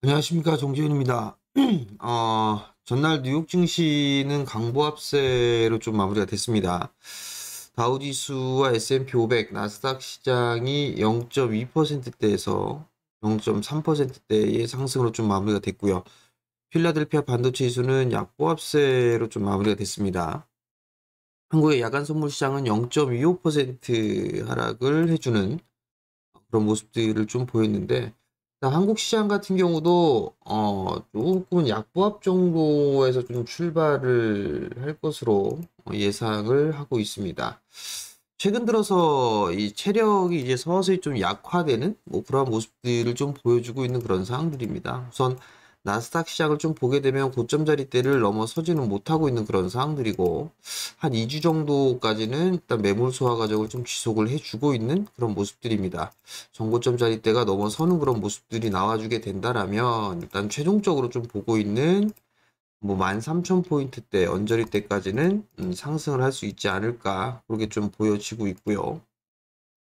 안녕하십니까, 정재윤입니다. 전날 뉴욕 증시는 강보합세로 좀 마무리가 됐습니다. 다우지수와 S&P 500, 나스닥 시장이 0.2%대에서 0.3%대의 상승으로 좀 마무리가 됐고요. 필라델피아 반도체 지수는 약보합세로 좀 마무리가 됐습니다. 한국의 야간 선물 시장은 0.25% 하락을 해주는 그런 모습들을 좀 보였는데, 한국 시장 같은 경우도 조금은 약보합 정도에서 좀 출발을 할 것으로 예상을 하고 있습니다. 최근 들어서 이 체력이 이제 서서히 좀 약화되는 그러한 모습들을 좀 보여주고 있는 그런 상황들입니다. 우선 나스닥 시장을 좀 보게 되면 고점 자리대를 넘어서지는 못하고 있는 그런 상황들이고, 한 2주 정도까지는 일단 매물 소화 과정을 좀 지속을 해주고 있는 그런 모습들입니다. 정고점 자리대가 넘어서는 그런 모습들이 나와주게 된다라면 일단 최종적으로 좀 보고 있는 13,000포인트대 언저리대까지는 상승을 할 수 있지 않을까, 그렇게 좀 보여지고 있고요.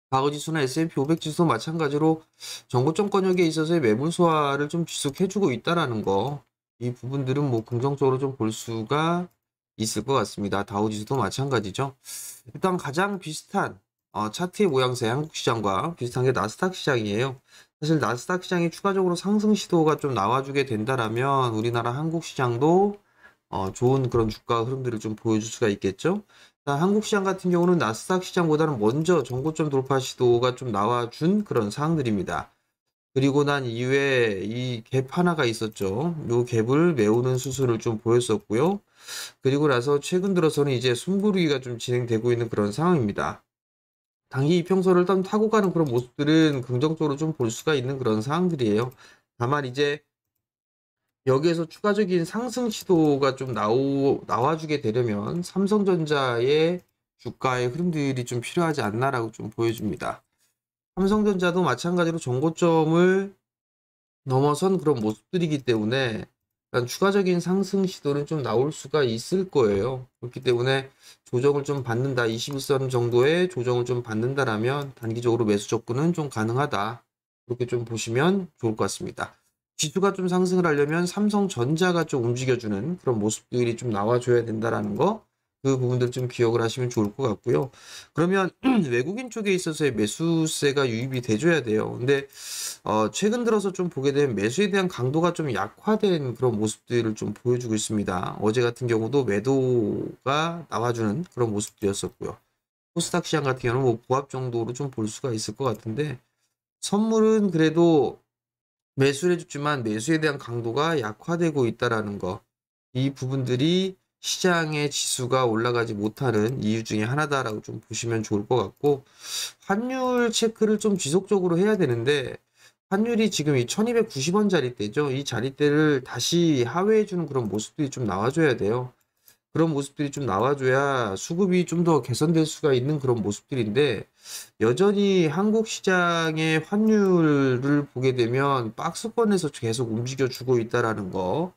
과거지수나 S&P 500 지수도 마찬가지로 정고점 권역에 있어서의 매물 소화를 좀 지속해주고 있다라는 거, 이 부분들은 긍정적으로 좀 볼 수가 있을 것 같습니다. 다우지수도 마찬가지죠. 일단 가장 비슷한 차트의 모양새, 한국 시장과 비슷한 게 나스닥 시장이에요. 사실 나스닥 시장이 추가적으로 상승 시도가 좀 나와주게 된다라면 우리나라 한국 시장도 좋은 그런 주가 흐름들을 좀 보여줄 수가 있겠죠. 한국 시장 같은 경우는 나스닥 시장보다는 먼저 정고점 돌파 시도가 좀 나와준 그런 상황들입니다. 그리고 난 이후에 이 갭 하나가 있었죠. 이 갭을 메우는 수술을 좀 보였었고요. 그리고 나서 최근 들어서는 이제 숨고르기가 좀 진행되고 있는 그런 상황입니다. 단기 이평선을 좀 타고 가는 그런 모습들은 긍정적으로 좀 볼 수가 있는 그런 상황들이에요. 다만 이제 여기에서 추가적인 상승 시도가 좀 나와주게 되려면 삼성전자의 주가의 흐름들이 좀 필요하지 않나라고 좀 보여줍니다. 삼성전자도 마찬가지로 정고점을 넘어선 그런 모습들이기 때문에 일단 추가적인 상승 시도는 좀 나올 수가 있을 거예요. 그렇기 때문에 조정을 좀 받는다, 21선 정도의 조정을 좀 받는다라면 단기적으로 매수 접근은 좀 가능하다, 그렇게 좀 보시면 좋을 것 같습니다. 지수가 좀 상승을 하려면 삼성전자가 좀 움직여주는 그런 모습들이 좀 나와줘야 된다라는 거, 그 부분들 좀 기억을 하시면 좋을 것 같고요. 그러면 외국인 쪽에 있어서의 매수세가 유입이 돼줘야 돼요. 근데 최근 들어서 좀 보게 되면 매수에 대한 강도가 좀 약화된 그런 모습들을 좀 보여주고 있습니다. 어제 같은 경우도 매도가 나와주는 그런 모습들이었었고요. 코스닥 시장 같은 경우는 보합 정도로 좀 볼 수가 있을 것 같은데, 선물은 그래도 매수를 해줬지만 매수에 대한 강도가 약화되고 있다라는 거, 이 부분들이 시장의 지수가 올라가지 못하는 이유 중에 하나다라고 좀 보시면 좋을 것 같고, 환율 체크를 좀 지속적으로 해야 되는데, 환율이 지금 이 1290원 자리대죠. 이 자리대를 다시 하회해주는 그런 모습들이 좀 나와줘야 돼요. 그런 모습들이 좀 나와줘야 수급이 좀 더 개선될 수가 있는 그런 모습들인데, 여전히 한국 시장의 환율을 보게 되면 박스권에서 계속 움직여주고 있다라는 거,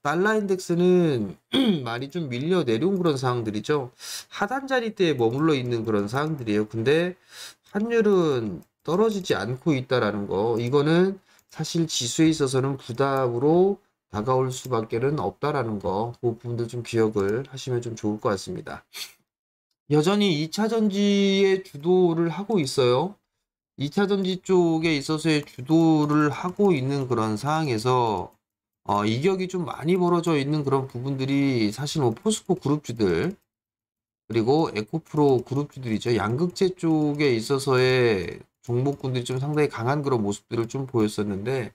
달러 인덱스는 많이 좀 밀려 내려온 그런 상황들이죠. 하단 자리대에 머물러 있는 그런 상황들이에요. 근데 환율은 떨어지지 않고 있다라는 거, 이거는 사실 지수에 있어서는 부담으로 다가올 수밖에는 없다라는 거, 그 부분도 좀 기억을 하시면 좀 좋을 것 같습니다. 여전히 2차 전지의 주도를 하고 있어요. 2차 전지 쪽에 있어서의 주도를 하고 있는 그런 상황에서 이격이 좀 많이 벌어져 있는 그런 부분들이 사실 포스코 그룹주들, 그리고 에코프로 그룹주들이죠. 양극재 쪽에 있어서의 종목군들이 좀 상당히 강한 그런 모습들을 좀 보였었는데,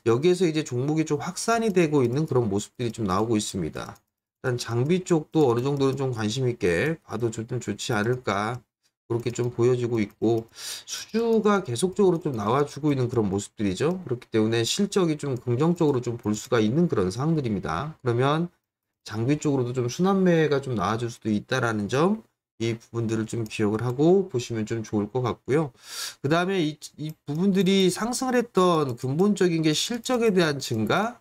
여기에서 이제 종목이 좀 확산이 되고 있는 그런 모습들이 좀 나오고 있습니다. 일단 장비 쪽도 어느 정도는 좀 관심 있게 봐도 좀 좋지 않을까, 그렇게 좀 보여지고 있고, 수주가 계속적으로 좀 나와주고 있는 그런 모습들이죠. 그렇기 때문에 실적이 좀 긍정적으로 좀 볼 수가 있는 그런 상황들입니다. 그러면 장비 쪽으로도 좀 순환매가 좀 나와줄 수도 있다라는 점, 이 부분들을 좀 기억을 하고 보시면 좀 좋을 것 같고요. 그 다음에 이 부분들이 상승을 했던 근본적인 게 실적에 대한 증가,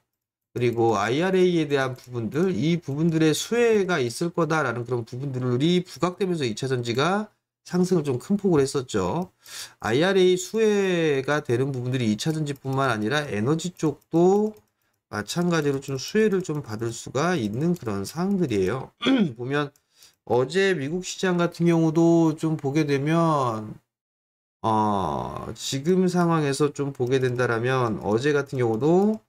그리고 IRA에 대한 부분들, 이 부분들의 수혜가 있을 거다라는 그런 부분들이 부각되면서 2차 전지가 상승을 좀 큰 폭으로 했었죠. IRA 수혜가 되는 부분들이 2차전지뿐만 아니라 에너지 쪽도 마찬가지로 좀 수혜를 좀 받을 수가 있는 그런 사항들이에요. 보면 어제 미국 시장 같은 경우도 좀 보게 되면 지금 상황에서 좀 보게 된다라면 어제 같은 경우도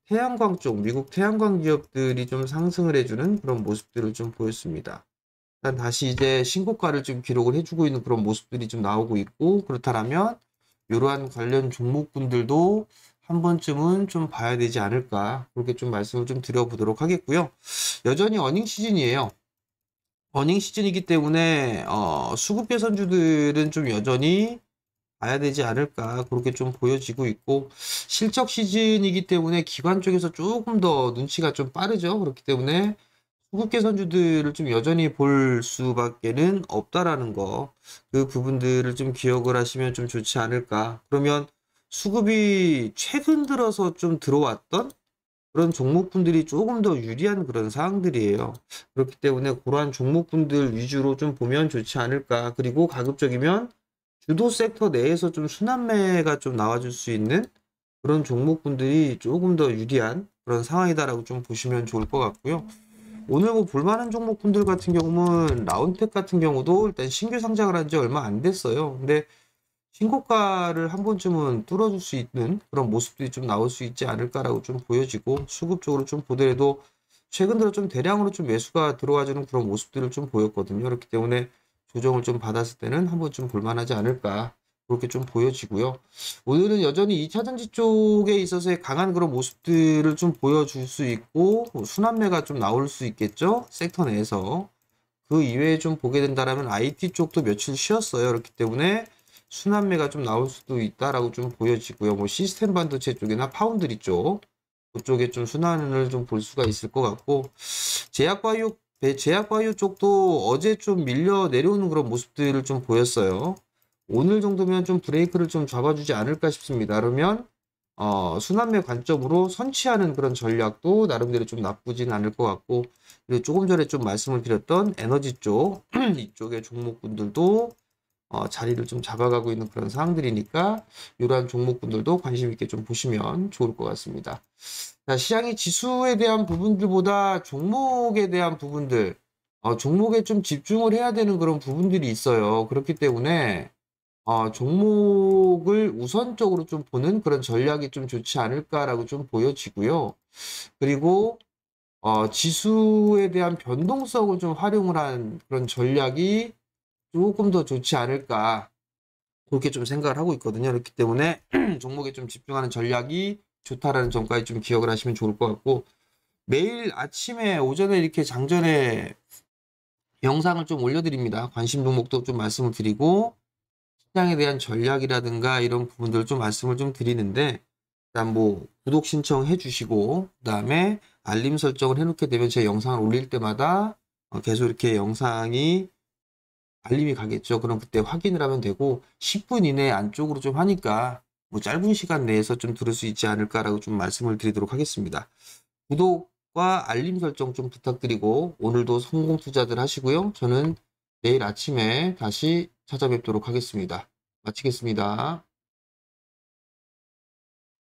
태양광 쪽, 미국 태양광 기업들이 좀 상승을 해주는 그런 모습들을 좀 보였습니다. 일단 다시 이제 신고가를 좀 기록을 해주고 있는 그런 모습들이 좀 나오고 있고, 그렇다면 이러한 관련 종목군들도 한 번쯤은 좀 봐야 되지 않을까, 그렇게 좀 말씀을 좀 드려보도록 하겠고요. 여전히 어닝 시즌이에요. 어닝 시즌이기 때문에 수급 개선주들은 좀 여전히 봐야 되지 않을까, 그렇게 좀 보여지고 있고, 실적 시즌이기 때문에 기관 쪽에서 조금 더 눈치가 좀 빠르죠. 그렇기 때문에 수급 개선주들을 좀 여전히 볼 수밖에는 없다라는 거, 그 부분들을 좀 기억을 하시면 좀 좋지 않을까. 그러면 수급이 최근 들어서 좀 들어왔던 그런 종목군들이 조금 더 유리한 그런 사항들이에요. 그렇기 때문에 그러한 종목군들 위주로 좀 보면 좋지 않을까. 그리고 가급적이면 주도 섹터 내에서 좀 순환매가 좀 나와줄 수 있는 그런 종목군들이 조금 더 유리한 그런 상황이다라고 좀 보시면 좋을 것 같고요. 오늘 뭐 볼만한 종목군들 같은 경우는 라운텍 같은 경우도 일단 신규 상장을 한 지 얼마 안 됐어요. 근데 신고가를 한 번쯤은 뚫어줄 수 있는 그런 모습들이 좀 나올 수 있지 않을까라고 좀 보여지고, 수급적으로 좀 보더라도 최근 들어 좀 대량으로 좀 매수가 들어와주는 그런 모습들을 좀 보였거든요. 그렇기 때문에 조정을 좀 받았을 때는 한 번쯤 볼만하지 않을까, 그렇게 좀 보여지고요. 오늘은 여전히 2차전지 쪽에 있어서의 강한 그런 모습들을 좀 보여줄 수 있고, 순환매가 좀 나올 수 있겠죠, 섹터 내에서. 그 이외에 좀 보게 된다라면 IT 쪽도 며칠 쉬었어요. 그렇기 때문에 순환매가 좀 나올 수도 있다라고 좀 보여지고요. 뭐 시스템 반도체 쪽이나 파운드리 쪽, 그쪽에 좀 순환을 좀 볼 수가 있을 것 같고, 제약바이오 쪽도 어제 좀 밀려 내려오는 그런 모습들을 좀 보였어요. 오늘 정도면 좀 브레이크를 좀 잡아주지 않을까 싶습니다. 그러면 순환매 관점으로 선취하는 그런 전략도 나름대로 좀 나쁘진 않을 것 같고, 그리고 조금 전에 좀 말씀을 드렸던 에너지 쪽 이쪽의 종목군들도 자리를 좀 잡아가고 있는 그런 상황들이니까 이러한 종목군들도 관심 있게 좀 보시면 좋을 것 같습니다. 자, 시장의 지수에 대한 부분들보다 종목에 대한 부분들, 종목에 좀 집중을 해야 되는 그런 부분들이 있어요. 그렇기 때문에 종목을 우선적으로 좀 보는 그런 전략이 좀 좋지 않을까라고 좀 보여지고요. 그리고 지수에 대한 변동성을 좀 활용을 한 그런 전략이 조금 더 좋지 않을까, 그렇게 좀 생각을 하고 있거든요. 그렇기 때문에 종목에 좀 집중하는 전략이 좋다라는 점까지 좀 기억을 하시면 좋을 것 같고, 매일 아침에 오전에 이렇게 장전에 영상을 좀 올려드립니다. 관심 종목도 좀 말씀을 드리고, 시장에 대한 전략이라든가 이런 부분들 좀 말씀을 좀 드리는데, 일단 뭐 구독 신청해 주시고, 그다음에 알림 설정을 해놓게 되면 제 영상을 올릴 때마다 계속 이렇게 영상이 알림이 가겠죠. 그럼 그때 확인을 하면 되고, 10분 이내 안쪽으로 좀 하니까 뭐 짧은 시간 내에서 좀 들을 수 있지 않을까라고 좀 말씀을 드리도록 하겠습니다. 구독과 알림 설정 좀 부탁드리고, 오늘도 성공 투자들 하시고요. 저는 내일 아침에 다시 찾아뵙도록 하겠습니다. 마치겠습니다.